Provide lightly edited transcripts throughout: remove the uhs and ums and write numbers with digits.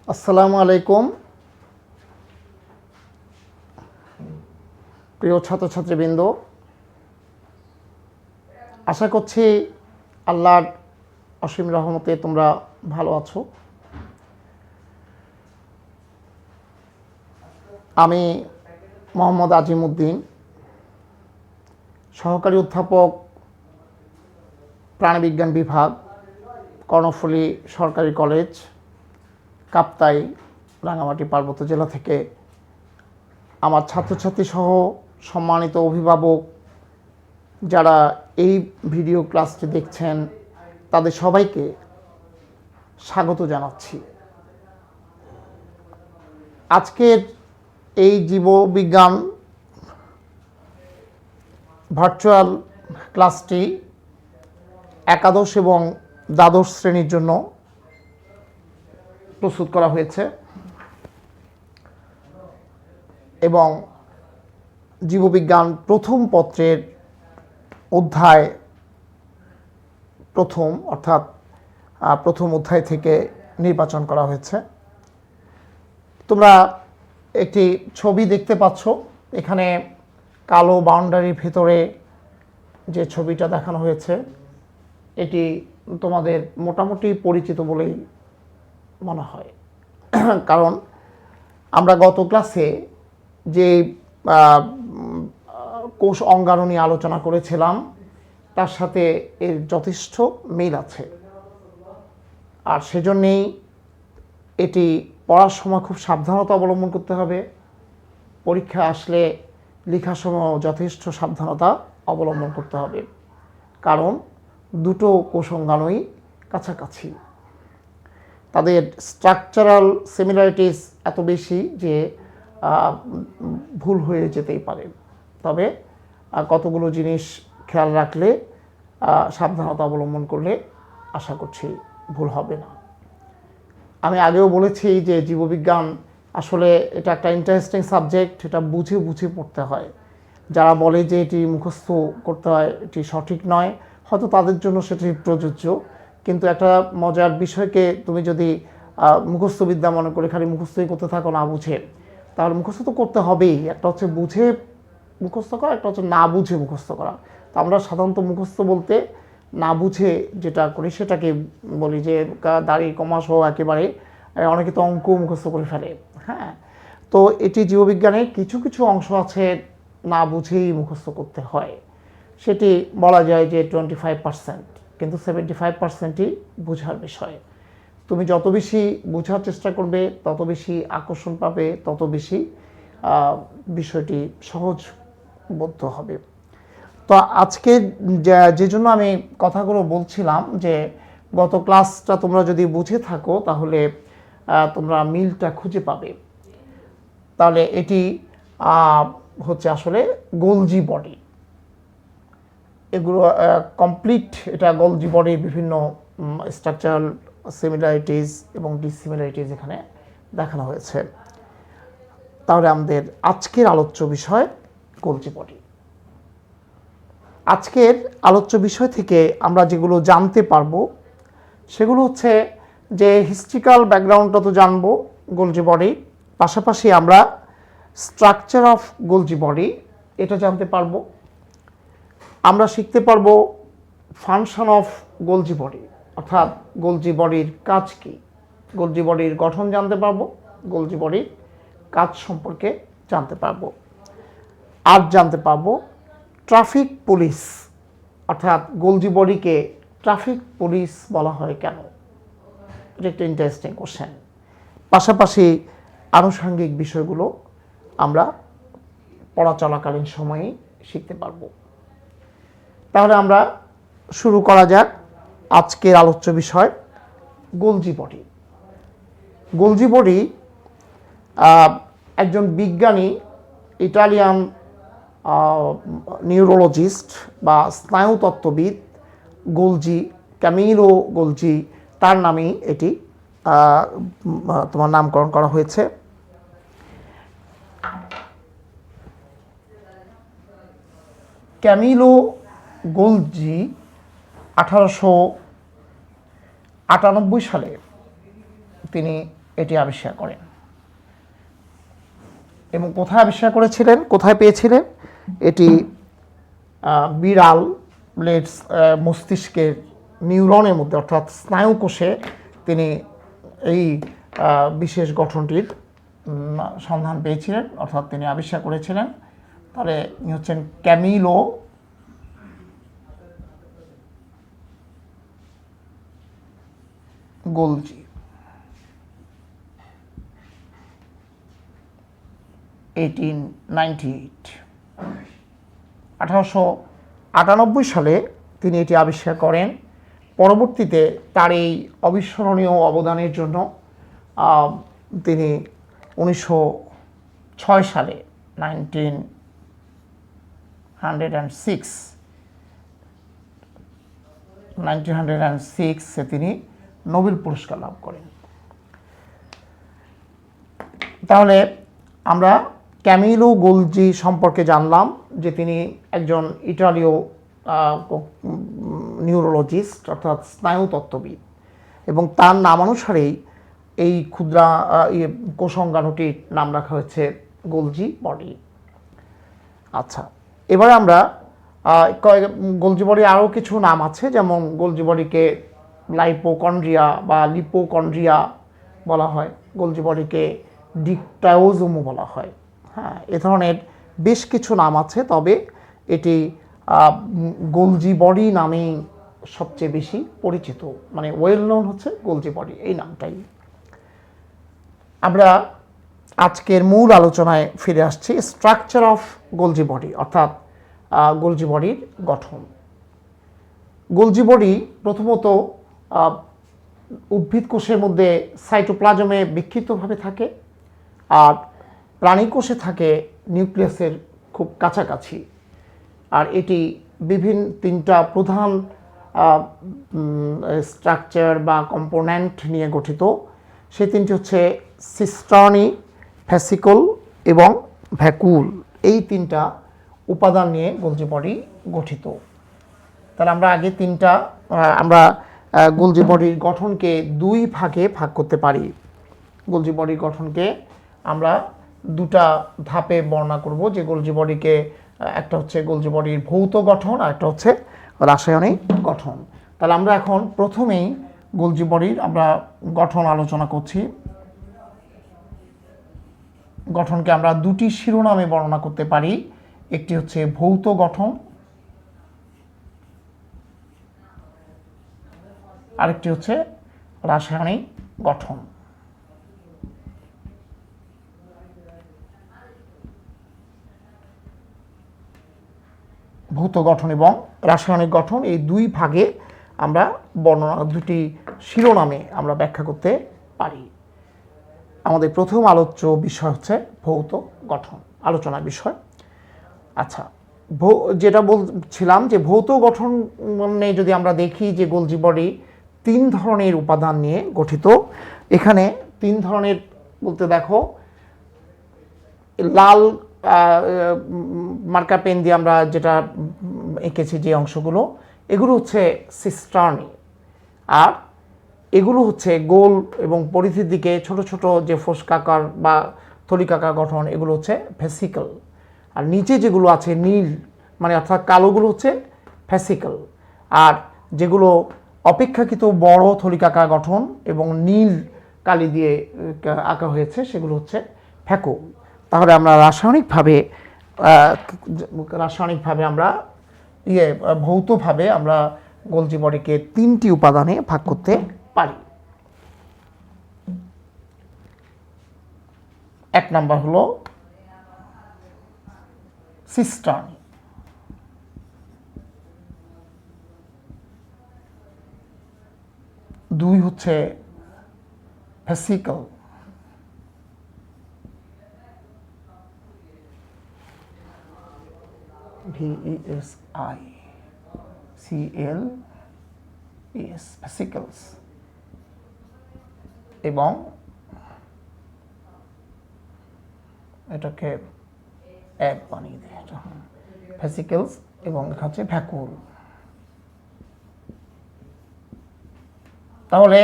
আসসালামু আলাইকুম প্রিয় ছাত্রছাত্রীবৃন্দ, আশা করছি আল্লাহর অসীম রহমতে তোমরা ভালো আছো। আমি মোহাম্মদ আজিমউদ্দিন, সহকারী অধ্যাপক, প্রাণিবিজ্ঞান বিভাগ, কর্ণফুলী সরকারি কলেজ, কাপ্তাই, রাঙামাটি পার্বত্য জেলা থেকে আমার ছাত্রছাত্রী সহ সম্মানিত অভিভাবক যারা এই ভিডিও ক্লাসটি দেখছেন তাদের সবাইকে স্বাগত জানাচ্ছি। আজকের এই জীববিজ্ঞান ভার্চুয়াল ক্লাসটি একাদশ এবং দ্বাদশ শ্রেণীর জন্য প্রস্তুত করা হয়েছে এবং জীববিজ্ঞান প্রথম পত্রের অধ্যায় অর্থাৎ প্রথম অধ্যায় থেকে নির্বাচন করা হয়েছে। তোমরা একটি ছবি দেখতে পাচ্ছ, এখানে কালো বাউন্ডারির ভেতরে যে ছবিটা দেখানো হয়েছে এটি তোমাদের মোটামুটি পরিচিত বলেই মনে হয়, কারণ আমরা গত ক্লাসে যে কোষ অঙ্গাণু নিয়ে আলোচনা করেছিলাম তার সাথে এর যথেষ্ট মিল আছে, আর সেজন্যেই এটি পড়ার সময় খুব সাবধানতা অবলম্বন করতে হবে। পরীক্ষা আসলে লেখার সময় যথেষ্ট সাবধানতা অবলম্বন করতে হবে, কারণ দুটো কোষ অঙ্গাণুই কাছাকাছি, তাদের স্ট্রাকচারাল সিমিলারিটিস এত বেশি যে ভুল হয়ে যেতেই পারে। তবে কতগুলো জিনিস খেয়াল রাখলে, সাবধানতা অবলম্বন করলে আশা করছি ভুল হবে না। আমি আগেও বলেছি যে জীববিজ্ঞান আসলে এটা একটা ইন্টারেস্টিং সাবজেক্ট, এটা বুঝে বুঝে পড়তে হয়। যারা বলে যে এটি মুখস্থ করতে হয় এটি সঠিক নয়, হয়তো তাদের জন্য সেটি প্রযোজ্য, কিন্তু একটা মজার বিষয়কে তুমি যদি মুখস্থবিদ্যা মনে করে খালি মুখস্থই করতে থাকো না বুঝে, তাহলে মুখস্থ তো করতে হবেই। একটা হচ্ছে বুঝে মুখস্থ করা, একটা হচ্ছে না বুঝে মুখস্থ করা। তো আমরা সাধারণত মুখস্থ বলতে না বুঝে যেটা করি সেটাকে বলি, যে দাড়ি কমা সহ একেবারে অনেকে তো অঙ্ক মুখস্থ করে ফেলে। হ্যাঁ, তো এটি জীববিজ্ঞানের কিছু কিছু অংশ আছে না বুঝেই মুখস্থ করতে হয়, সেটি বলা যায় যে 25%, কিন্তু 75%ই বোঝার বিষয়। তুমি যত বেশি বোঝার চেষ্টা করবে তত বেশি আকর্ষণ পাবে, তত বেশি বিষয়টি সহজবোধ্য হবে। তো আজকে যে জন্য আমি কথাগুলো বলছিলাম যে গত ক্লাসটা তোমরা যদি বুঝে থাকো তাহলে তোমরা মিলটা খুঁজে পাবে। তাহলে এটি হচ্ছে আসলে গোলজি বডি, এগুলো কমপ্লিট, এটা গোলজি বডির বিভিন্ন স্ট্রাকচারাল সিমিলারিটিস এবং ডিসিমিলারিটিস এখানে দেখানো হয়েছে। তাহলে আমাদের আজকের আলোচ্য বিষয় গোলজি বডি। আজকের আলোচ্য বিষয় থেকে আমরা যেগুলো জানতে পারবো সেগুলো হচ্ছে যে হিস্ট্রিক্যাল ব্যাকগ্রাউন্ডটা তো জানবো গোলজি বডি, পাশাপাশি আমরা স্ট্রাকচার অফ গোলজি বডি এটা জানতে পারবো। আমরা শিখতে পারবো ফাংশন অফ গোলজি বডি, অর্থাৎ গোলজি বডির কাজ কী, গোলজি বডির গঠন জানতে পারবো, গোলজি বডির কাজ সম্পর্কে জানতে পারবো। আর জানতে পারবো ট্রাফিক পুলিশ, অর্থাৎ গোলজি বডিকে ট্রাফিক পুলিশ বলা হয় কেন, এটা একটা ইন্টারেস্টিং কোশ্চেন। পাশাপাশি আনুষঙ্গিক বিষয়গুলো আমরা পড়া চলাকালীন সময়ে শিখতে পারবো। তাহলে আমরা শুরু করা যাক আজকের আলোচ্য বিষয় গোলজি বডি। গোলজি বডি একজন বিজ্ঞানী, ইটালিয়ান নিউরোলজিস্ট বা স্নায়ুতত্ত্ববিদ গোলজি, ক্যামিলো গোলজি, তার নামেই এটি তোমার নামকরণ করা হয়েছে। ক্যামিলো গোলজি 1898 সালে তিনি এটি আবিষ্কার করেন। এবং কোথায় আবিষ্কার করেছিলেন, কোথায় পেয়েছিলেন? এটি বিড়াল মস্তিষ্কের নিউরনের মধ্যে অর্থাৎ স্নায়ুকোষে তিনি এই বিশেষ গঠনটির সন্ধান পেয়েছিলেন, অর্থাৎ তিনি আবিষ্কার করেছিলেন। তাহলে ইনি হচ্ছেন ক্যামিলো গোলজি। 1898 সালে তিনি এটি আবিষ্কার করেন। পরবর্তীতে তার এই অবিস্মরণীয় অবদানের জন্য তিনি 1906 সালে 1906 তিনি নোবেল পুরস্কার লাভ করেন। তাহলে আমরা ক্যামিলো গোলজি সম্পর্কে জানলাম যে তিনি একজন ইটালীয় নিউরোলজিস্ট অর্থাৎ স্নায়ুতত্ত্ববিদ, এবং তার নামানুসারেই এই ক্ষুদ্রা কোষাঙ্গাণুটির নাম রাখা হয়েছে গোলজি বডি। আচ্ছা, এবারে আমরা গোলজি বডির আরও কিছু নাম আছে, যেমন গোলজি বডিকে লাইপোকন্ড্রিয়া বা লিপোকন্ড্রিয়া বলা হয়, গোলজি বডিকে ডিকটায়োজোমও বলা হয়। হ্যাঁ, এ ধরনের বেশ কিছু নাম আছে, তবে এটি গোলজি বডি নামেই সবচেয়ে বেশি পরিচিত, মানে ওয়েল নোন হচ্ছে গোলজি বডি এই নামটাই। আমরা আজকের মূল আলোচনায় ফিরে আসছি, স্ট্রাকচার অফ গোলজি বডি, অর্থাৎ গোলজি বডির গঠন। গোলজি বডি প্রথমত উদ্ভিদ কোষের মধ্যে সাইটোপ্লাজমে বিক্ষিপ্তভাবে থাকে, আর প্রাণী কোষে থাকে নিউক্লিয়াসের খুব কাছাকাছি। আর এটি বিভিন্ন তিনটা প্রধান স্ট্রাকচার বা কম্পোনেন্ট নিয়ে গঠিত। সেই তিনটি হচ্ছে সিস্টার্নি, ভ্যাসিকল এবং ভ্যাকুল। এই তিনটা উপাদান নিয়ে গোলজি বডি গঠিত। তাহলে আমরা আগে আমরা গোলজি বডির গঠনকে দুই ভাগে ভাগ করতে পারি। গোলজি বডির গঠনকে আমরা দুটা ধাপে বর্ণনা করব, যে গোলজি বডিকে একটা হচ্ছে গোলজি বডির ভৌত গঠন আর একটা হচ্ছে রাসায়নিক গঠন। তাহলে আমরা এখন প্রথমেই গোলজি বডির আমরা গঠন আলোচনা করছি। গঠনকে আমরা দুটি শিরোনামে বর্ণনা করতে পারি, একটি হচ্ছে ভৌত গঠন, আরেকটি হচ্ছে রাসায়নিক গঠন। ভৌত গঠন এবং রাসায়নিক গঠন এই দুই ভাগে আমরা দুটি শিরোনামে আমরা ব্যাখ্যা করতে পারি। আমাদের প্রথম আলোচ্য বিষয় হচ্ছে ভৌত গঠন, আলোচনার বিষয়। আচ্ছা, যেটা বলছিলাম যে ভৌত গঠনে যদি আমরা দেখি যে গোলজি বডি তিন ধরনের উপাদান নিয়ে গঠিত। এখানে তিন ধরনের বলতে দেখো, লাল মার্কার পেন দিয়ে আমরা যেটা এঁকেছি যে অংশগুলো, এগুলো হচ্ছে সিস্টার্নি, আর এগুলো হচ্ছে গোল এবং পরিধির দিকে ছোট ছোট যে ফোসকাকার বা থলিকাকার গঠন, এগুলো হচ্ছে ভেসিকল। আর নিচে যেগুলো আছে নীল, মানে অর্থাৎ কালোগুলো হচ্ছে ভেসিকল, আর যেগুলো অপেক্ষাকৃত বড় থলিকাকার গঠন এবং নীল কালি দিয়ে আঁকা হয়েছে সেগুলো হচ্ছে ভ্যাকুম। তাহলে আমরা রাসায়নিকভাবে আমরা ভৌতভাবে আমরা গোলজি বডিকে তিনটি উপাদানে ভাগ করতে পারি। এক নাম্বার হলো সিস্টার্নি, দুই হচ্ছে ভেসিকল, VESICLES, ভেসিকলস, এবং এটাকে এক বানিয়ে দেয়, এটা ভেসিকলস, এবং এটা হচ্ছে ভ্যাকুল। তাহলে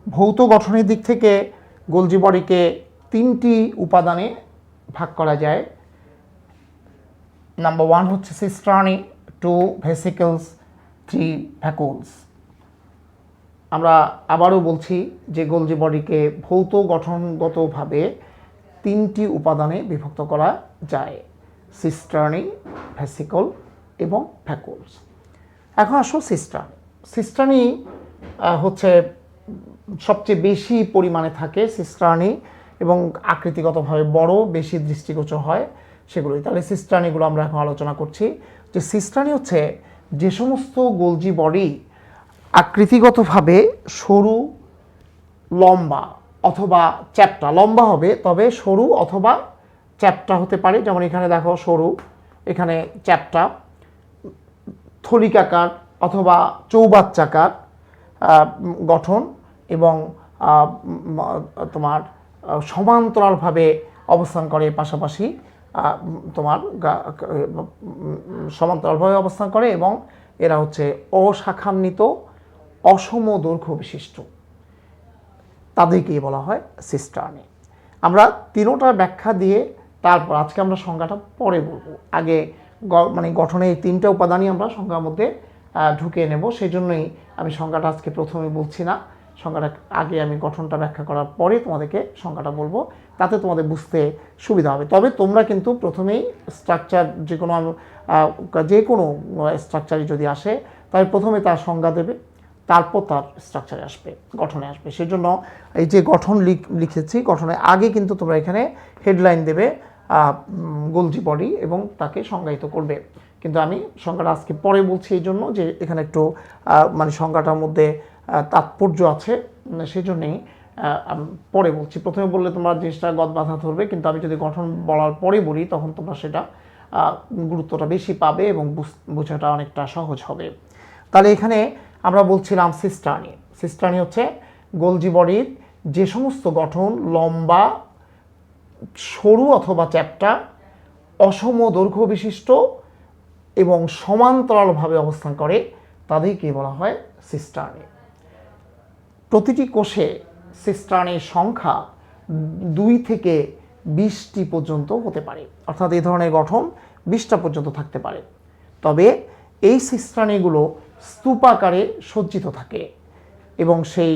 ভৌত গঠনের দিক থেকে গোলজি বডিকে 3টি উপাদানে ভাগ করা যায়। নাম্বার 1 হচ্ছে সিস্টার্নি, 2 ভেসিকলস, 3 ভ্যাকুলস। আমরা আবারও বলছি যে গোলজি বডিকে ভৌত গঠনগতভাবে 3টি উপাদানে বিভক্ত করা যায়, সিস্টার্নি, ভেসিকল এবং ভ্যাকুলস। এখন আসো সিস্টার্নি। সিস্টার্নি হচ্ছে সবচেয়ে বেশি পরিমাণে থাকে সিস্টার্নি এবং আকৃতিগতভাবে বড়, বেশি দৃষ্টিগোচর হয় সেগুলোই। তাহলে সিস্টার্নিগুলো আমরা এখন আলোচনা করছি। যে সিস্টার্নি হচ্ছে যে সমস্ত গোলজি বডি আকৃতিগতভাবে সরু, লম্বা অথবা চ্যাপ্টা, লম্বা হবে তবে সরু অথবা চ্যাপ্টা হতে পারে। যেমন এখানে দেখো সরু, এখানে চ্যাপ্টা, থলিকাকার অথবা চৌবাচ্চাকার গঠন এবং তোমার সমান্তরালভাবে অবস্থান করে, পাশাপাশি তোমার সমান্তরালভাবে অবস্থান করে এবং এরা হচ্ছে অশাখান্বিত, অসম দৈর্ঘ্য বিশিষ্ট, তাদেরকেই বলা হয় সিস্টার্নি। আমরা তিনোটার ব্যাখ্যা দিয়ে তারপর আজকে আমরা সংজ্ঞাটা পরে বলবো। আগে মানে গঠনে এই 3টা উপাদানই আমরা সংজ্ঞার মধ্যে ঢুকিয়ে নেব, সেই জন্যই আমি সংজ্ঞাটা আজকে প্রথমে বলছি না। সংজ্ঞাটা আগে আমি গঠনটা ব্যাখ্যা করার পরে তোমাদেরকে সংজ্ঞাটা বলবো, তাতে তোমাদের বুঝতে সুবিধা হবে। তবে তোমরা কিন্তু প্রথমেই স্ট্রাকচার যে কোনো স্ট্রাকচারই যদি আসে তাহলে প্রথমে তার সংজ্ঞা দেবে, তারপর তার স্ট্রাকচারে আসবে, গঠনে আসবে। সেজন্য এই যে গঠন লিখেছি, গঠনের আগে কিন্তু তোমরা এখানে হেডলাইন দেবে গোলজি বডি এবং তাকে সংজ্ঞায়িত করবে। কিন্তু আমি সংজ্ঞাটা আজকে পরে বলছি এই জন্য যে এখানে একটু মানে সংজ্ঞাটার মধ্যে তাৎপর্য আছে, সেই জন্যেই পরে বলছি। প্রথমে বললে তোমরা জিনিসটা গদবাধা ধরবে, কিন্তু আমি যদি গঠন বলার পরে বলি তখন তোমরা সেটা গুরুত্বটা বেশি পাবে এবং বোঝাটা অনেকটা সহজ হবে। তাহলে এখানে আমরা বলছিলাম সিস্টার্নি। সিস্টার্নি হচ্ছে গোলজি বডির যে সমস্ত গঠন লম্বা, সরু অথবা চ্যাপ্টা, অসম দৈর্ঘ্য বিশিষ্ট এবং সমান্তরালভাবে অবস্থান করে, তাদেরকে বলা হয় সিস্টার্নি। প্রতিটি কোষে সিস্টার্নির সংখ্যা 2 থেকে 20টি পর্যন্ত হতে পারে, অর্থাৎ এই ধরনের গঠন 20টা পর্যন্ত থাকতে পারে। তবে এই সিস্টার্নিগুলো স্তূপাকারে সজ্জিত থাকে এবং সেই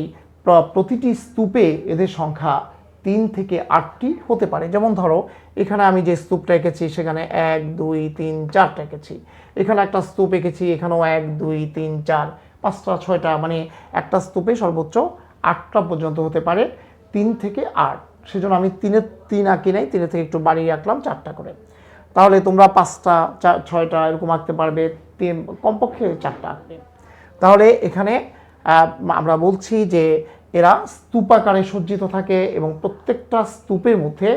প্রতিটি স্তূপে এদের সংখ্যা 3 থেকে 8টি হতে পারে। যেমন ধরো এখানে আমি যে স্তূপটা এঁকেছি সেখানে 1, 2, 3, 4টা এঁকেছি। এখানে একটা স্তূপ এঁকেছি, এখানেও 1, 2, 3, 4, 5টা 6টা, মানে একটা স্তূপে সর্বোচ্চ 8টা পর্যন্ত হতে পারে, 3 থেকে 8। সেজন্য আমি 3 আঁকি নাই, 3 থেকে একটু বাড়িয়ে আঁকলাম 4টা করে। তাহলে তোমরা 5টা 6টা এরকম আঁকতে পারবে, কমপক্ষে 4টা আঁকবে। তাহলে এখানে আমরা বলছি যে এরা স্তূপাকারে সজ্জিত থাকে এবং প্রত্যেকটা স্তূপের মধ্যে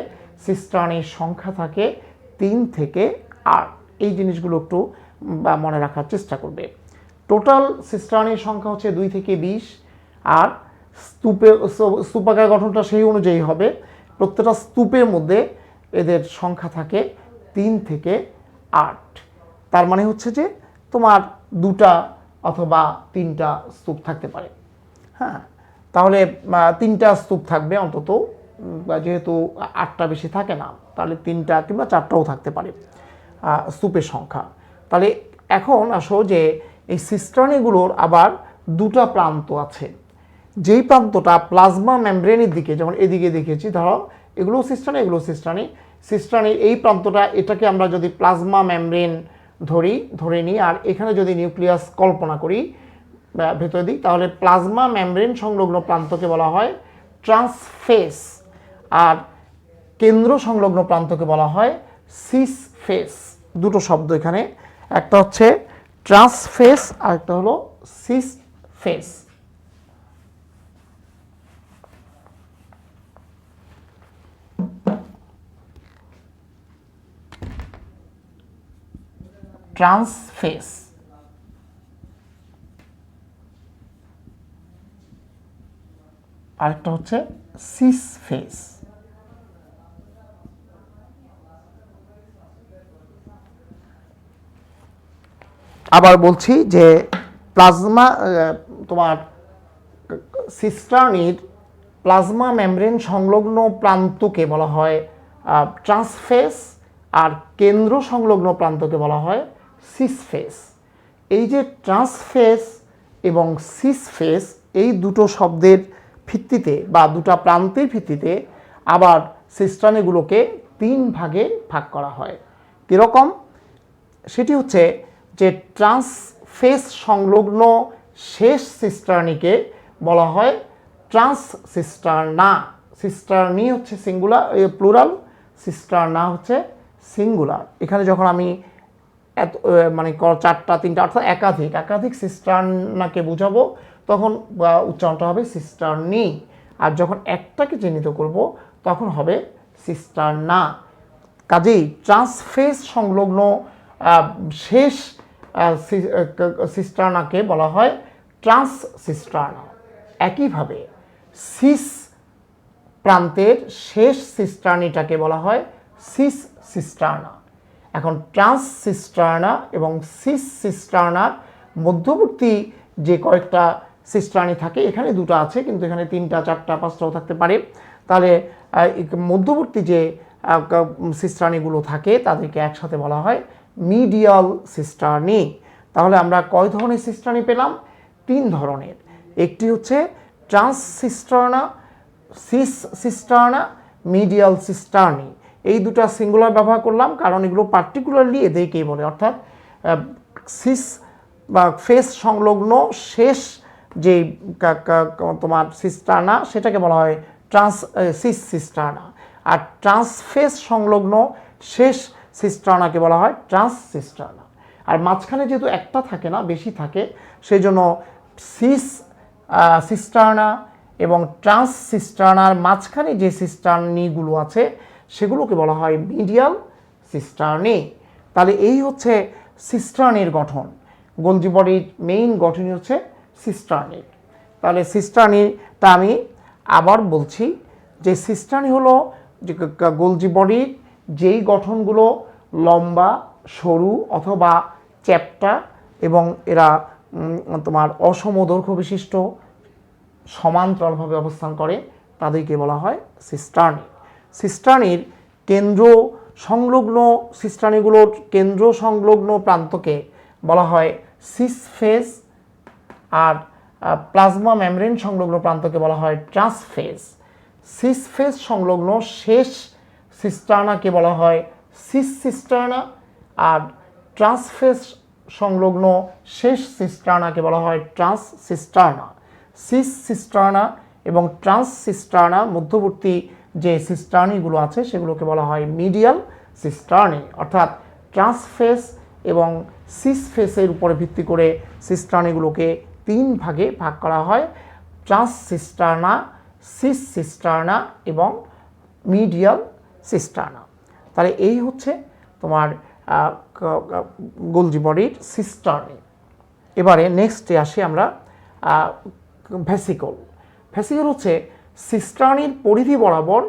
সিস্টার্নির সংখ্যা থাকে 3 থেকে 8। এই জিনিসগুলো একটু মনে রাখার চেষ্টা করবে। টোটাল সিস্টার্নির সংখ্যা হচ্ছে 2 থেকে 20, আর স্তূপাকার গঠনটা সেই অনুযায়ী হবে। প্রত্যেকটা স্তূপের মধ্যে এদের সংখ্যা থাকে 3 থেকে 8। তার মানে হচ্ছে যে তোমার 2টা অথবা 3টা স্তূপ থাকতে পারে। হ্যাঁ, তাহলে 3টা স্তূপ থাকবে অন্তত, যেহেতু 8টা বেশি থাকে না, তাহলে 3টা কিংবা 4টাও থাকতে পারে স্তূপের সংখ্যা। তাহলে এখন আসো যে এই সিস্টার্নিগুলোর আবার 2টা প্রান্ত আছে। যেই প্রান্তটা প্লাজমা মেমব্রেনের দিকে, যেমন এদিকে দেখেছি, ধরো এগুলো সিস্টার্নি, এগুলো সিস্টার্নি। সিস্টার্নির এই প্রান্তটা, এটাকে আমরা যদি প্লাজমা মেমব্রেন ধরে নিই আর এখানে যদি নিউক্লিয়াস কল্পনা করি ভেতর দিক, তাহলে প্লাজমা মেমব্রেন সংলগ্ন প্রান্তকে বলা হয় ট্রান্সফেস, আর কেন্দ্র সংলগ্ন প্রান্তকে বলা হয় সিস ফেস। দুটো শব্দ এখানে, একটা হচ্ছে ট্রান্সফেস আর একটা হলো সিস ফেস। ট্রান্সফেস আরেকটা হচ্ছে সিস ফেস। আবার বলছি যে প্লাজমা তোমার সিস্টার্নির প্লাজমা মেমব্রেন সংলগ্ন প্রান্তকে বলা হয় ট্রান্সফেস, আর কেন্দ্র সংলগ্ন প্রান্তকে বলা হয় সিসফেস। এই যে ট্রান্সফেস এবং সিসফেস এই দুটো শব্দের ভিত্তিতে বা দুটো প্রান্তের ভিত্তিতে আবার সিস্টানিগুলোকে 3 ভাগে ভাগ করা হয়। কীরকম? সেটি হচ্ছে যে ট্রান্সফেস সংলগ্ন শেষ সিস্টার্নিকে বলা হয় ট্রান্সসিস্টার্না। সিস্টার্নি হচ্ছে সিঙ্গুলার, প্লুরাল, সিস্টার্না হচ্ছে সিঙ্গুলার। এখানে যখন আমি মানে 4টা 3টা অর্থাৎ একাধিক সিস্টার্নাকে বোঝাবো তখন উচ্চারণটা হবে সিস্টার্নি, আর যখন একটাকে চিহ্নিত করব তখন হবে সিস্টার্না। কাজেই ট্রান্সফেস সংলগ্ন শেষ সিস্টার্নাকে বলা হয় ট্রান্সসিস্টার্না। একইভাবে সিস প্রান্তের শেষ সিস্টার্নিটাকে বলা হয় সিস সিস্টার্না। এখন ট্রান্সসিস্টার্না এবং সিস সিস্টার্নার মধ্যবর্তী যে কয়েকটা সিস্টার্নি থাকে, এখানে 2টা আছে কিন্তু এখানে 3টা 4টা 5টাও থাকতে পারে, তাহলে মধ্যবর্তী যে সিস্টার্নিগুলো থাকে তাদেরকে একসাথে বলা হয় মিডিয়াল সিস্টার্নি। তাহলে আমরা কয় ধরনের সিস্টার্নি পেলাম? 3 ধরনের। একটি হচ্ছে ট্রান্সসিস্টার্না, সিস সিস্টার্না, মিডিয়াল সিস্টার্নি। এই দুটো সিঙ্গুলার ব্যবহার করলাম কারণ এগুলো পার্টিকুলারলি এদেরকেই বলে, অর্থাৎ সিস বা ফেস সংলগ্ন শেষ যে তোমার সিস্টার্না সেটাকে বলা হয় সিস সিস্টার্না, আর ট্রান্সফেস সংলগ্ন শেষ সিস্টার্নাকে বলা হয় ট্রান্সসিস্টার্না। আর মাঝখানে যেহেতু একটা থাকে না, বেশি থাকে, সেই জন্য সিস সিস্টার্না এবং ট্রান্সসিস্টার্নার মাঝখানে যে সিস্টার্নিগুলো আছে সেগুলোকে বলা হয় মিডিয়াল সিস্টার্নি। তাহলে এই হচ্ছে সিস্টার্নির গঠন। গোলজি বডির মেইন গঠনই হচ্ছে সিস্টার্নি। তাহলে সিস্টার্নিটা আমি আবার বলছি যে সিস্টার্নি হলো যে গোলজি বডির যেই গঠনগুলো লম্বা, সরু অথবা চ্যাপ্টা এবং এরা তোমার অসম দৈর্ঘ্য বিশিষ্ট সমান্তরালভাবে অবস্থান করে তাদেরকে বলা হয় সিস্টার্নি। সিস্টার্নির কেন্দ্র সংলগ্ন সিস্টার্নিগুলোর কেন্দ্র সংলগ্ন প্রান্তকে বলা হয় সিসফেস, আর প্লাজমা মেমব্রেন সংলগ্ন প্রান্তকে বলা হয় ট্রান্সফেস। সিসফেস সংলগ্ন শেষ সিস্টার্নাকে বলা হয় সিস সিস্টার্না, আর ট্রান্সফেস সংলগ্ন শেষ সিস্টার্নাকে বলা হয় ট্রান্সসিস্টার্না। সিস সিস্টার্না এবং ট্রান্সসিস্টার্নার মধ্যবর্তী যে সিস্টার্নিগুলো আছে সেগুলোকে বলা হয় মিডিয়াল সিস্টার্নি। অর্থাৎ ট্রান্সফেস এবং সিসফেসের উপরে ভিত্তি করে সিস্টার্নিগুলোকে 3 ভাগে ভাগ করা হয়: ট্রান্সসিস্টার্না, সিস সিস্টার্না এবং মিডিয়াল সিস্টার্না। তাহলে এই হচ্ছে তোমার গোলজি বডির সিস্টার্নি। এবারে নেক্সটে আসি আমরা ভেসিকল। ভেসিকল হচ্ছে সিস্টার্নির পরিধি বরাবর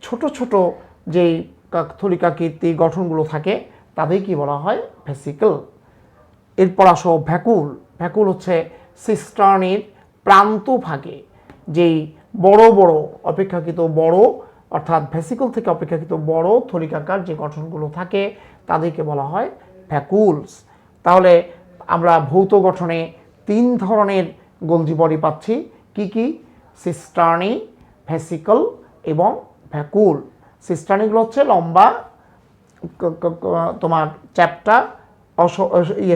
ছোট ছোট যেই থলিকাকৃতি গঠনগুলো থাকে তাদেরকে বলা হয় ভেসিকল। এরপর আসো ভ্যাকুল। ভ্যাকুল হচ্ছে সিস্টার্নির প্রান্তভাগে যেই বড় বড় অপেক্ষাকৃত বড়, অর্থাৎ ভেসিকল থেকে অপেক্ষাকৃত বড় থলিকাকার যে গঠনগুলো থাকে তাদেরকে বলা হয় ভ্যাকুলস। তাহলে আমরা ভৌত গঠনে 3 ধরনের গোলজি বডি পাচ্ছি। কি কি? সিস্টার্নি, ভেসিকল এবং ভ্যাকুল। সিস্টার্নিগুলো হচ্ছে লম্বা, তোমার চ্যাপ্টা,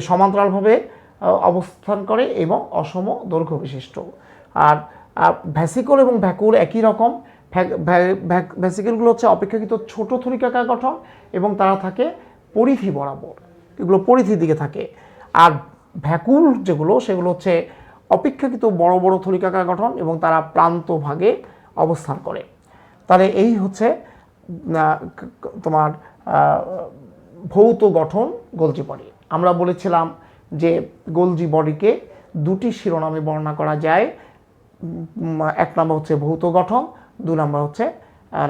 সমান্তরালভাবে অবস্থান করে এবং অসম দৈর্ঘ্য বিশিষ্ট। আর ভেসিকল এবং ভ্যাকুল একই রকম। ভেসিকলগুলো হচ্ছে অপেক্ষাকৃত ছোট থলিকাকার গঠন এবং তারা থাকে পরিধি বরাবর, এগুলো পরিধির দিকে থাকে। আর ভ্যাকুল যেগুলো সেগুলো হচ্ছে অপেক্ষাকৃত বড় বড় থলিকাকার গঠন এবং তারা প্রান্তভাগে অবস্থান করে। তাহলে এই হচ্ছে তোমার ভৌত গঠন গোলজি বডি। আমরা বলেছিলাম যে গোলজি বডিকে 2টি শিরোনামে বর্ণনা করা যায়। 1 নম্বর হচ্ছে ভৌত গঠন, 2 নম্বর হচ্ছে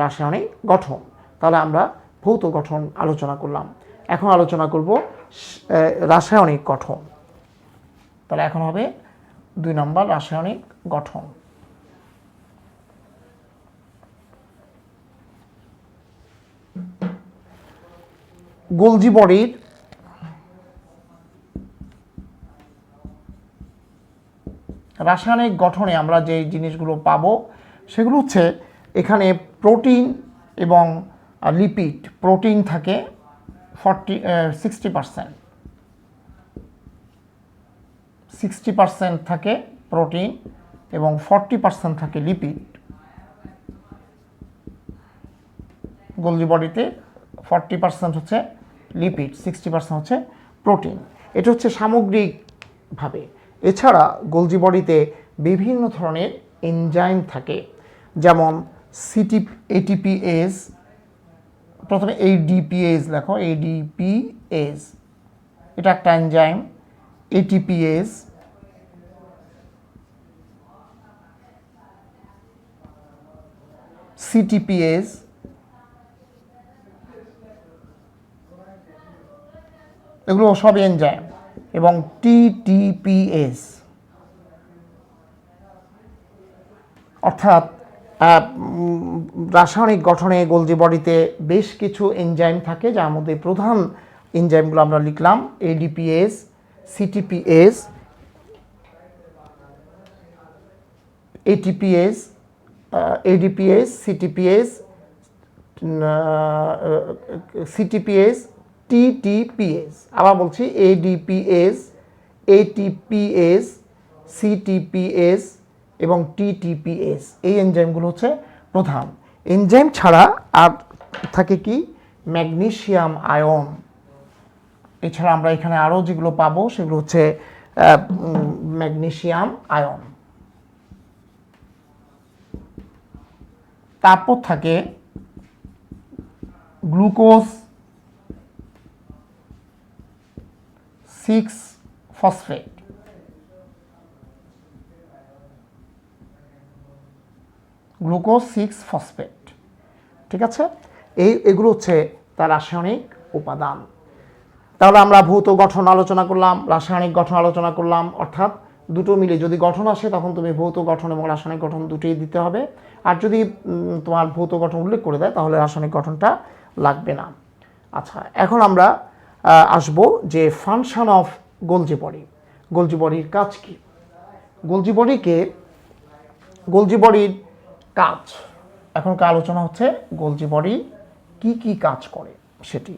রাসায়নিক গঠন। তাহলে আমরা ভৌত গঠন আলোচনা করলাম। এখন আলোচনা করব রাসায়নিক গঠন। তাহলে এখন হবে 2 নম্বর রাসায়নিক গঠন। গোলজি বডির রাসায়নিক গঠনে আমরা যে জিনিসগুলো পাবো সেগুলো হচ্ছে এখানে প্রোটিন এবং লিপিড। প্রোটিন থাকে 60% থাকে প্রোটিন এবং 40% থাকে লিপিড। গোলজি বডিতে 40% হচ্ছে লিপিড, 60% হচ্ছে প্রোটিন। এটা হচ্ছে সামগ্রিকভাবে। এছাড়া গোলজি বডিতে বিভিন্ন ধরনের এনজাইম থাকে, যেমন এটিপিএস, প্রথমে এডিপিএস লেখো, এডিপিএস এটা একটা এনজাইম। এটিপিএস, সিটিপিএস, এগুলো সব এনজাইম, এবং টিটিপিএস। অর্থাৎ রাসায়নিক গঠনে গোলজি বডিতে বেশ কিছু এনজাইম থাকে, যার মধ্যে প্রধান এনজাইমগুলো আমরা লিখলাম: এডিপিএস, সিটিপিএস, এটিপিএস, এডিপিএস, সিটিপিএস, সিটিপিএস, টিটিপিএস। আবার বলছি, এডিপিএস, এটিপিএস, সিটিপিএস এবং টিটিপিএস। এই এনজাইমগুলো হচ্ছে প্রধান। এনজাইম ছাড়া আর থাকে কি? Magnesium ion. এছাড়া আমরা এখানে আরও যেগুলো পাবো সেগুলো হচ্ছে ম্যাগনেসিয়াম আয়ন। তারপর থাকে গ্লুকোজ 6-ফসফেট। গ্লুকোজ 6-ফসফেট, ঠিক আছে? এগুলো হচ্ছে তার রাসায়নিক উপাদান। তাহলে আমরা ভৌত গঠন আলোচনা করলাম, রাসায়নিক গঠন আলোচনা করলাম। অর্থাৎ দুটো মিলে যদি গঠন আসে তখন তুমি ভৌত গঠন এবং রাসায়নিক গঠন দুটোই দিতে হবে। আর যদি তোমার ভৌত গঠন উল্লেখ করে দেয় তাহলে রাসায়নিক গঠনটা লাগবে না। আচ্ছা, এখন আমরা আসব যে function of Golgi body. Golgi বডির কাজ কি? গোলজি বডির কাজ এখনকার আলোচনা হচ্ছে গোলজি বডি কি কি কাজ করে সেটি।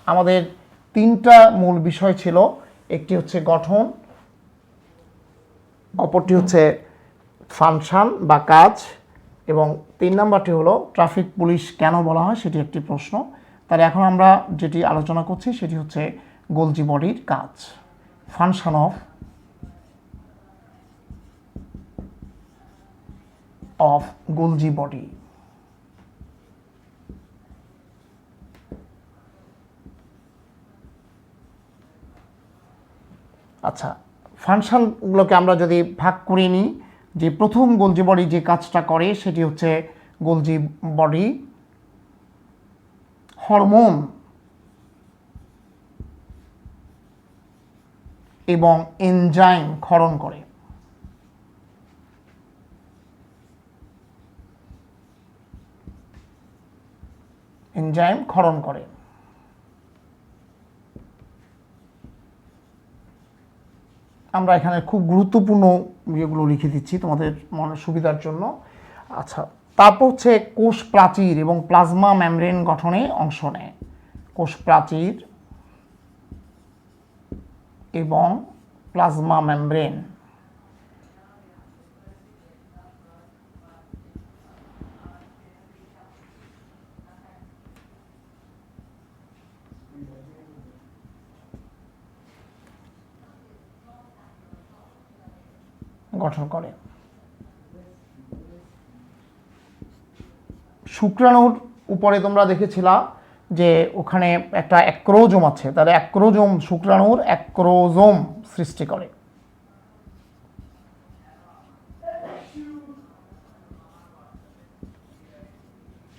আমাদের তিনটা মূল বিষয় ছিল, একটি হচ্ছে গঠন, অপরটি হচ্ছে ফাংশন বা কাজ, এবং 3 নাম্বারটি হলো ট্রাফিক পুলিশ কেন বলা হয় সেটি একটি প্রশ্ন। তাহলে এখন আমরা যেটি আলোচনা করছি সেটি হচ্ছে গোলজি বডির কাজ, ফাংশন অফ গোলজি বডি। আচ্ছা, ফাংশনগুলোকে আমরা যদি ভাগ করে নিই, যে প্রথম গোলজি বডি যে কাজটা করে সেটি হচ্ছে গোলজি বডি হরমোন এবং এনজাইম ক্ষরণ করে। এনজাইম ক্ষরণ করে। আমরা এখানে খুব গুরুত্বপূর্ণ ইয়েগুলো লিখে দিচ্ছি তোমাদের মনের সুবিধার জন্য। আচ্ছা, তারপর হচ্ছে কোষ প্রাচীর এবং প্লাজমা মেমব্রেন গঠনে অংশ নেয়। কোষ প্রাচীর এবং প্লাজমা মেমব্রেন গঠন করে। শুক্রাণুর উপরে তোমরা দেখেছিলা যে ওখানে একটা অ্যাক্রোজোম আছে, তাহলে অ্যাক্রোজোম শুক্রাণুর অ্যাক্রোজোম সৃষ্টি করে।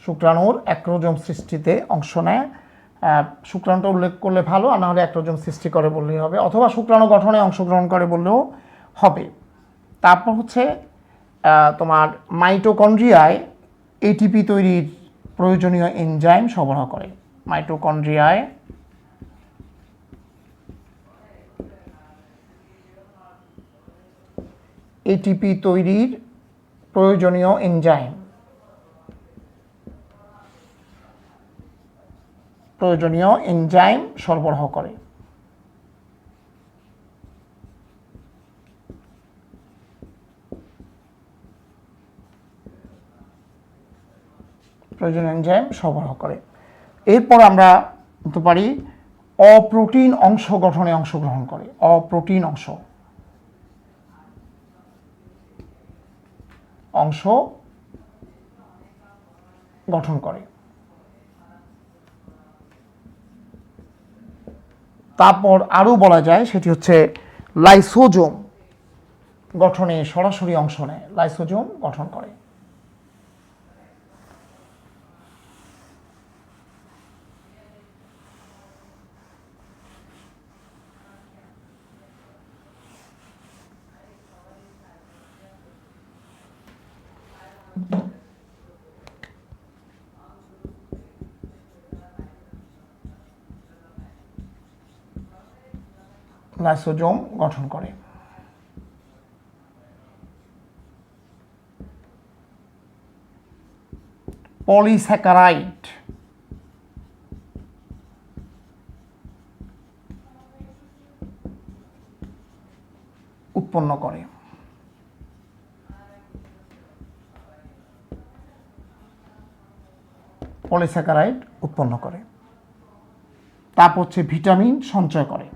শুক্রাণুর অ্যাক্রোজোম সৃষ্টিতে অংশ নেয়। শুক্রাণুটা উল্লেখ করলে ভালো, আর না হলে অ্যাক্রোজোম সৃষ্টি করে বললেই হবে, অথবা শুক্রাণু গঠনে অংশগ্রহণ করে বললেও হবে। তারপর হচ্ছে তোমার মাইটোকন্ড্রিয়ায় এটিপি তৈরির প্রয়োজনীয় এনজাইম সরবরাহ করে। মাইটোকন্ড্রিয়ায় এটিপি তৈরির প্রয়োজনীয় এনজাইম সরবরাহ করে। প্রয়োজনীয় এনজাইম সরবরাহ করে। এরপর আমরা বলতে পারি অপ্রোটিন অংশ গঠনে অংশগ্রহণ করে। অপ্রোটিন অংশ গঠন করে। তারপর আরও বলা যায় সেটি হচ্ছে লাইসোজোম গঠনে সরাসরি অংশ নেয়। লাইসোজোম গঠন করে। লাইসোজোম গঠন করে। পলিস্যাকারাইড উৎপন্ন করে। পলিস্যাকারাইড উৎপন্ন করে। তারপর হচ্ছে ভিটামিন সঞ্চয় করে।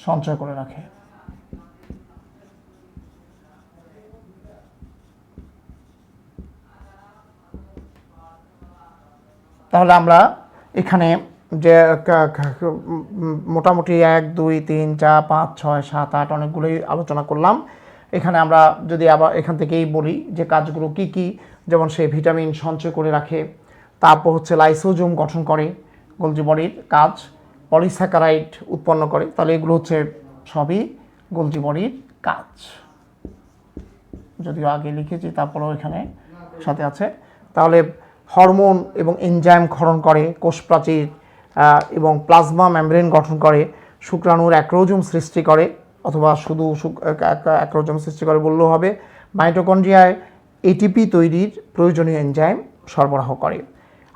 সঞ্চয় করে রাখে। তাহলে আমরা এখানে যে মোটামুটি 1 2 3 4 5 6 7 8 অনেকগুলোই আলোচনা করলাম। এখানে আমরা যদি আবার এখান থেকেই বলি যে কাজগুলো কি কি, যেমন সে ভিটামিন সঞ্চয় করে রাখে, তারপর হচ্ছে লাইসোজোম গঠন করে গোলজি বডির কাজ, পলিস্যাকারাইড উৎপন্ন করে। তাহলে এগুলো হচ্ছে সবই গোলজি বডির কাজ। যদিও আগে লিখেছি তারপরেও এখানে সাথে আছে। তাহলে হরমোন এবং এনজাইম ক্ষরণ করে, কোষ প্রাচীর এবং প্লাজমা মেমব্রেন গঠন করে, শুক্রাণুর অ্যাক্রোজোম সৃষ্টি করে, অথবা শুধু অ্যাক্রোজোম সৃষ্টি করে বললেও হবে। মাইটোকন্ড্রিয়ায় এটিপি তৈরির প্রয়োজনীয় এনজাইম সরবরাহ করে,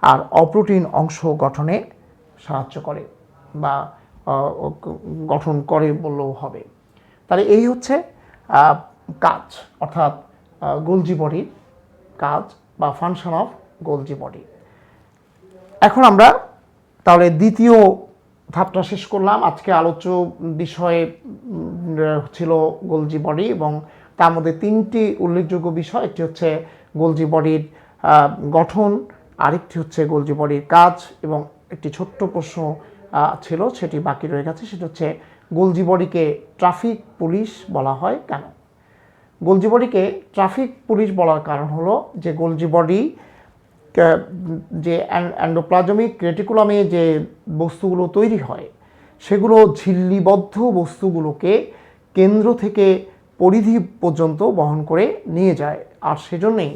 আর অপ্রোটিন অংশ গঠনে সাহায্য করে বা গঠন করে বললেও হবে। তাহলে এই হচ্ছে কাজ, অর্থাৎ গোলজি বডির কাজ বা ফাংশন অফ গোলজি বডি। এখন আমরা তাহলে দ্বিতীয় ধাপটা শেষ করলাম। আজকে আলোচ্য বিষয় ছিল গোলজি বডি, এবং তার মধ্যে 3টি উল্লেখযোগ্য বিষয়। একটি হচ্ছে গোলজি বডির গঠন, আরেকটি হচ্ছে গোলজি বডির কাজ, এবং একটি ছোট্ট প্রশ্ন ছিল সেটি বাকি রয়ে গেছে, সেটা হচ্ছে গোলজি বডিকে ট্রাফিক পুলিশ বলা হয় কেন? গোলজি বডিকে ট্রাফিক পুলিশ বলার কারণ হলো যে গোলজি বডি যে এন্ডোপ্লাজমিক রেটিকুলামে যে বস্তুগুলো তৈরি হয় সেগুলো ঝিল্লিবদ্ধ বস্তুগুলোকে কেন্দ্র থেকে পরিধি পর্যন্ত বহন করে নিয়ে যায়, আর সেজন্যই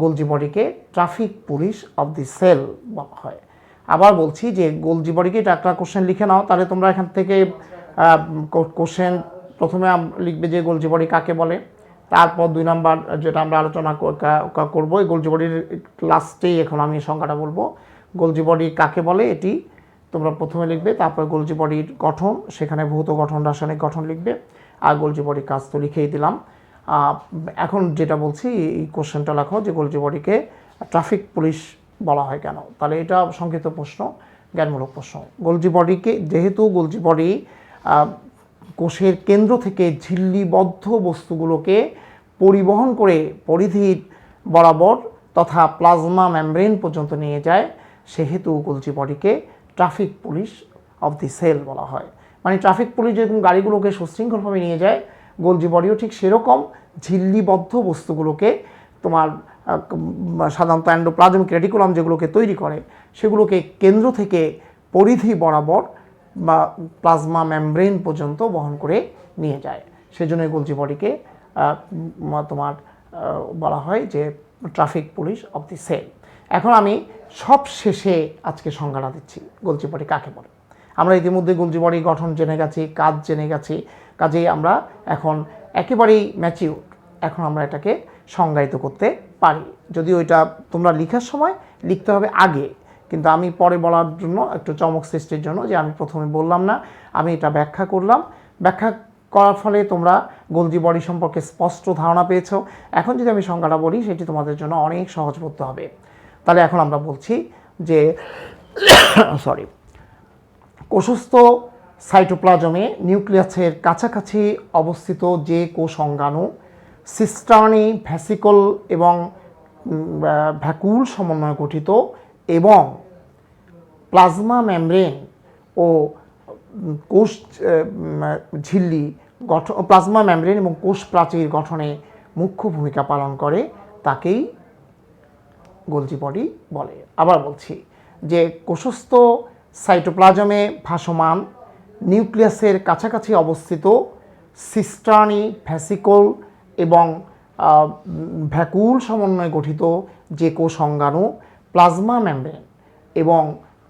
গোলজি বডিকে traffic police of the cell বলা হয়। আবার বলছি যে গোলজি বডিকে একটা কোশ্চেন লিখে নাও, তাহলে তোমরা এখান থেকে কোশ্চেন প্রথমে লিখবে যে গোলজি বডি কাকে বলে, তারপর 2 নাম্বার যেটা আমরা আলোচনা করবো গোলজি বডির লাস্টেই এখন আমি সংখ্যাটা বলবো। গোলজি বডি কাকে বলে এটি তোমরা প্রথমে লিখবে, তারপর গোলজি বডির গঠন, সেখানে ভৌত গঠন রাসায়নিক গঠন লিখবে, আর গোলজি বডির কাজ তো লিখেই দিলাম। এখন যেটা বলছি এই কোশ্চেনটা লেখো যে গোলজি বডিকে ট্রাফিক পুলিশ বলা হয় কেন। তাহলে এটা সংক্ষিপ্ত প্রশ্ন, জ্ঞানমূলক প্রশ্ন। গোলজি বডিকে যেহেতু গোলজি বডি কোষের কেন্দ্র থেকে ঝিল্লিবদ্ধ বস্তুগুলোকে পরিবহন করে পরিধির বরাবর তথা প্লাজমা মেমব্রেন পর্যন্ত নিয়ে যায়, সেহেতু গোলজি বডিকে traffic police of the cell বলা হয়। মানে ট্রাফিক পুলিশ যেরকম গাড়িগুলোকে সুশৃঙ্খলভাবে নিয়ে যায়, গোলজি বডিও ঠিক সেরকম ঝিল্লিবদ্ধ বস্তুগুলোকে তোমার সাধারণত এন্ডোপ্লাজমিক রেটিকুলাম যেগুলোকে তৈরি করে সেগুলোকে কেন্দ্র থেকে পরিধি বরাবর বা প্লাজমা মেমব্রেন পর্যন্ত বহন করে নিয়ে যায়। সেজন্য গোলজি বডিকে তোমার বলা হয় যে traffic police of the cell. এখন আমি সব শেষে আজকে সংজ্ঞাটা দিচ্ছি গোলজি বডি কাকে বলে। আমরা ইতিমধ্যে গোলজি বডি গঠন জেনে গেছি, কাজ জেনে গেছি, কাজেই আমরা এখন একেবারেই ম্যাচিউর, এখন আমরা এটাকে সংজ্ঞায়িত করতে পারি। যদিও এটা তোমরা লেখার সময় লিখতে হবে আগে, কিন্তু আমি পরে বলার জন্য একটু চমক সৃষ্টির জন্য যে আমি প্রথমে বললাম না, আমি এটা ব্যাখ্যা করলাম। ব্যাখ্যা করার ফলে তোমরা গোলজি বডি সম্পর্কে স্পষ্ট ধারণা পেয়েছো। এখন যদি আমি সংজ্ঞাটা বলি সেটি তোমাদের জন্য অনেক সহজ করতে হবে। তাহলে এখন আমরা বলছি যে সরি, কোষস্থ সাইটোপ্লাজমে নিউক্লিয়াসের কাছাকাছি অবস্থিত যে কোষ অঙ্গাণু সিস্টার্নি, ভ্যাসিকল এবং ভ্যাকুল সমন্বয়ে গঠিত এবং প্লাজমা মেমব্রেন ও কোষ ঝিল্লি গঠন, প্লাজমা মেমব্রেন এবং কোষ প্রাচীর গঠনে মুখ্য ভূমিকা পালন করে তাকেই গোলজি বডি বলে। আবার বলছি যে কোষস্থ সাইটোপ্লাজমে ভাসমান নিউক্লিয়াসের কাছাকাছি অবস্থিত সিস্টার্নি, ভ্যাসিকল এবং ভ্যাকুল সমন্বয়ে গঠিত যে কোষ অঙ্গাণু প্লাজমা মেমব্রেন এবং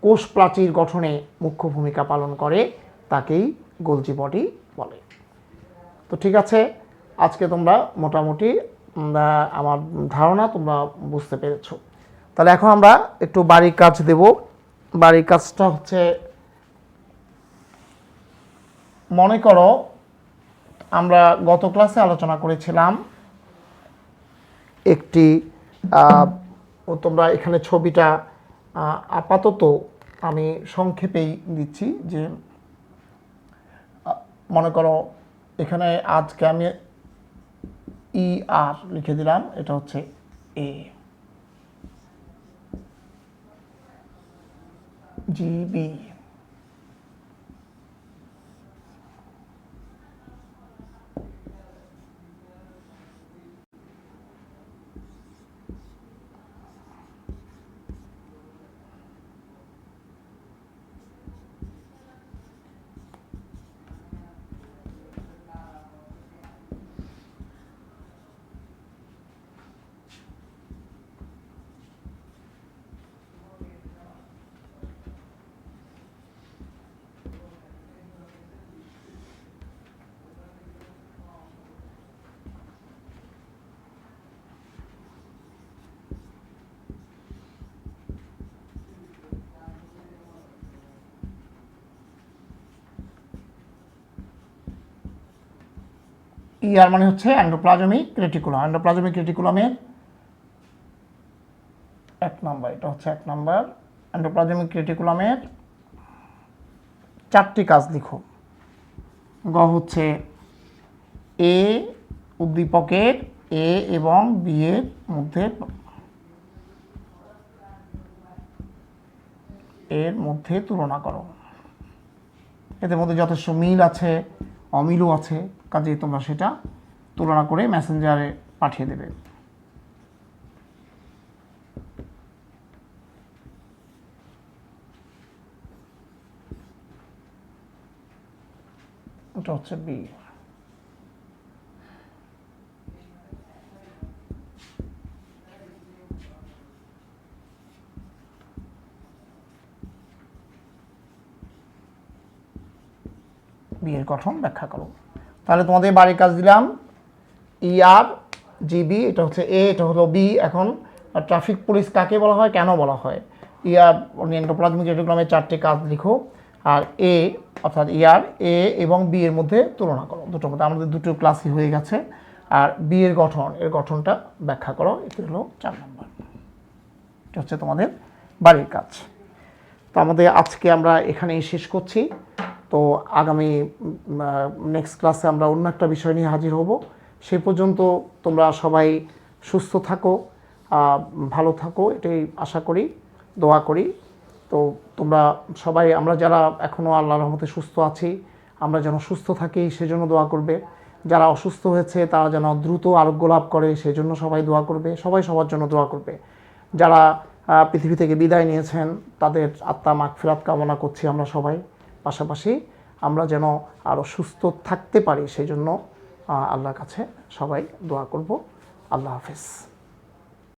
কোষ প্রাচীর গঠনে মুখ্য ভূমিকা পালন করে তাকেই গোলজি বডি বলে। তো ঠিক আছে, আজকে তোমরা মোটামুটি আমার ধারণা তোমরা বুঝতে পেরেছো। তাহলে এখন আমরা একটু বাড়ির কাজ দেব। বাড়ির কাজটা হচ্ছে, মনে করো আমরা গত ক্লাসে আলোচনা করেছিলাম একটি, তোমরা এখানে ছবিটা আপাতত আমি সংক্ষেপেই দিচ্ছি যে মনে করো এখানে আজকে আমি ER লিখে দিলাম, এটা হচ্ছে A, GB, ER মানে হচ্ছে এন্ডোপ্লাজমিক রেটিকুলাম। এন্ডোপ্লাজমিক রেটিকুলামের 1 নাম্বার, এটা হচ্ছে 1 নাম্বার। এন্ডোপ্লাজমিক রেটিকুলামের 4টি কাজ লিখো। গ হচ্ছে A উদ্দীপকের A এবং B এর মধ্যে তুলনা করো। এদের মধ্যে যথেষ্ট মিল আছে, অমিলও আছে, কাজেই তোমরা সেটা তুলনা করে মেসেঞ্জারে পাঠিয়ে দেবে। এটা হচ্ছে B। বিয়ের গঠন ব্যাখ্যা করো। তাহলে তোমাদের বাড়ির কাজ দিলাম ER, GB, এটা হচ্ছে A, এটা হলো B। এখন ট্রাফিক পুলিশ কাকে বলা হয়, কেন বলা হয়? ER এন্ডোপ্লাজমিক রেটিকুলামের 4টি কাজ লিখো, আর A অর্থাৎ ER A এবং B এর মধ্যে তুলনা করো। দুটোর মধ্যে আমাদের দুটো ক্লাসই হয়ে গেছে। আর B এর গঠনটা ব্যাখ্যা করো। এটা হলো 4 নম্বর। এটা হচ্ছে তোমাদের বাড়ির কাজ। তো আমাদের আজকে আমরা এখানেই শেষ করছি। তো আগামী নেক্সট ক্লাসে আমরা অন্য একটা বিষয় নিয়ে হাজির হব। সেই পর্যন্ত তোমরা সবাই সুস্থ থাকো, ভালো থাকো, এটাই আশা করি, দোয়া করি। তো তোমরা সবাই, আমরা যারা এখনও আল্লাহর রহমতে সুস্থ আছি, আমরা যেন সুস্থ থাকি সেজন্য দোয়া করবে। যারা অসুস্থ হয়েছে তারা যেন দ্রুত আরোগ্য লাভ করে সেজন্য সবাই দোয়া করবে। সবাই সবার জন্য দোয়া করবে। যারা পৃথিবী থেকে বিদায় নিয়েছেন তাদের আত্মা মাগফিরাত কামনা করছি আমরা সবাই। পাশাপাশি আমরা যেন আরও সুস্থ থাকতে পারি সেই জন্য আল্লাহর কাছে সবাই দোয়া করব। আল্লাহ হাফেজ।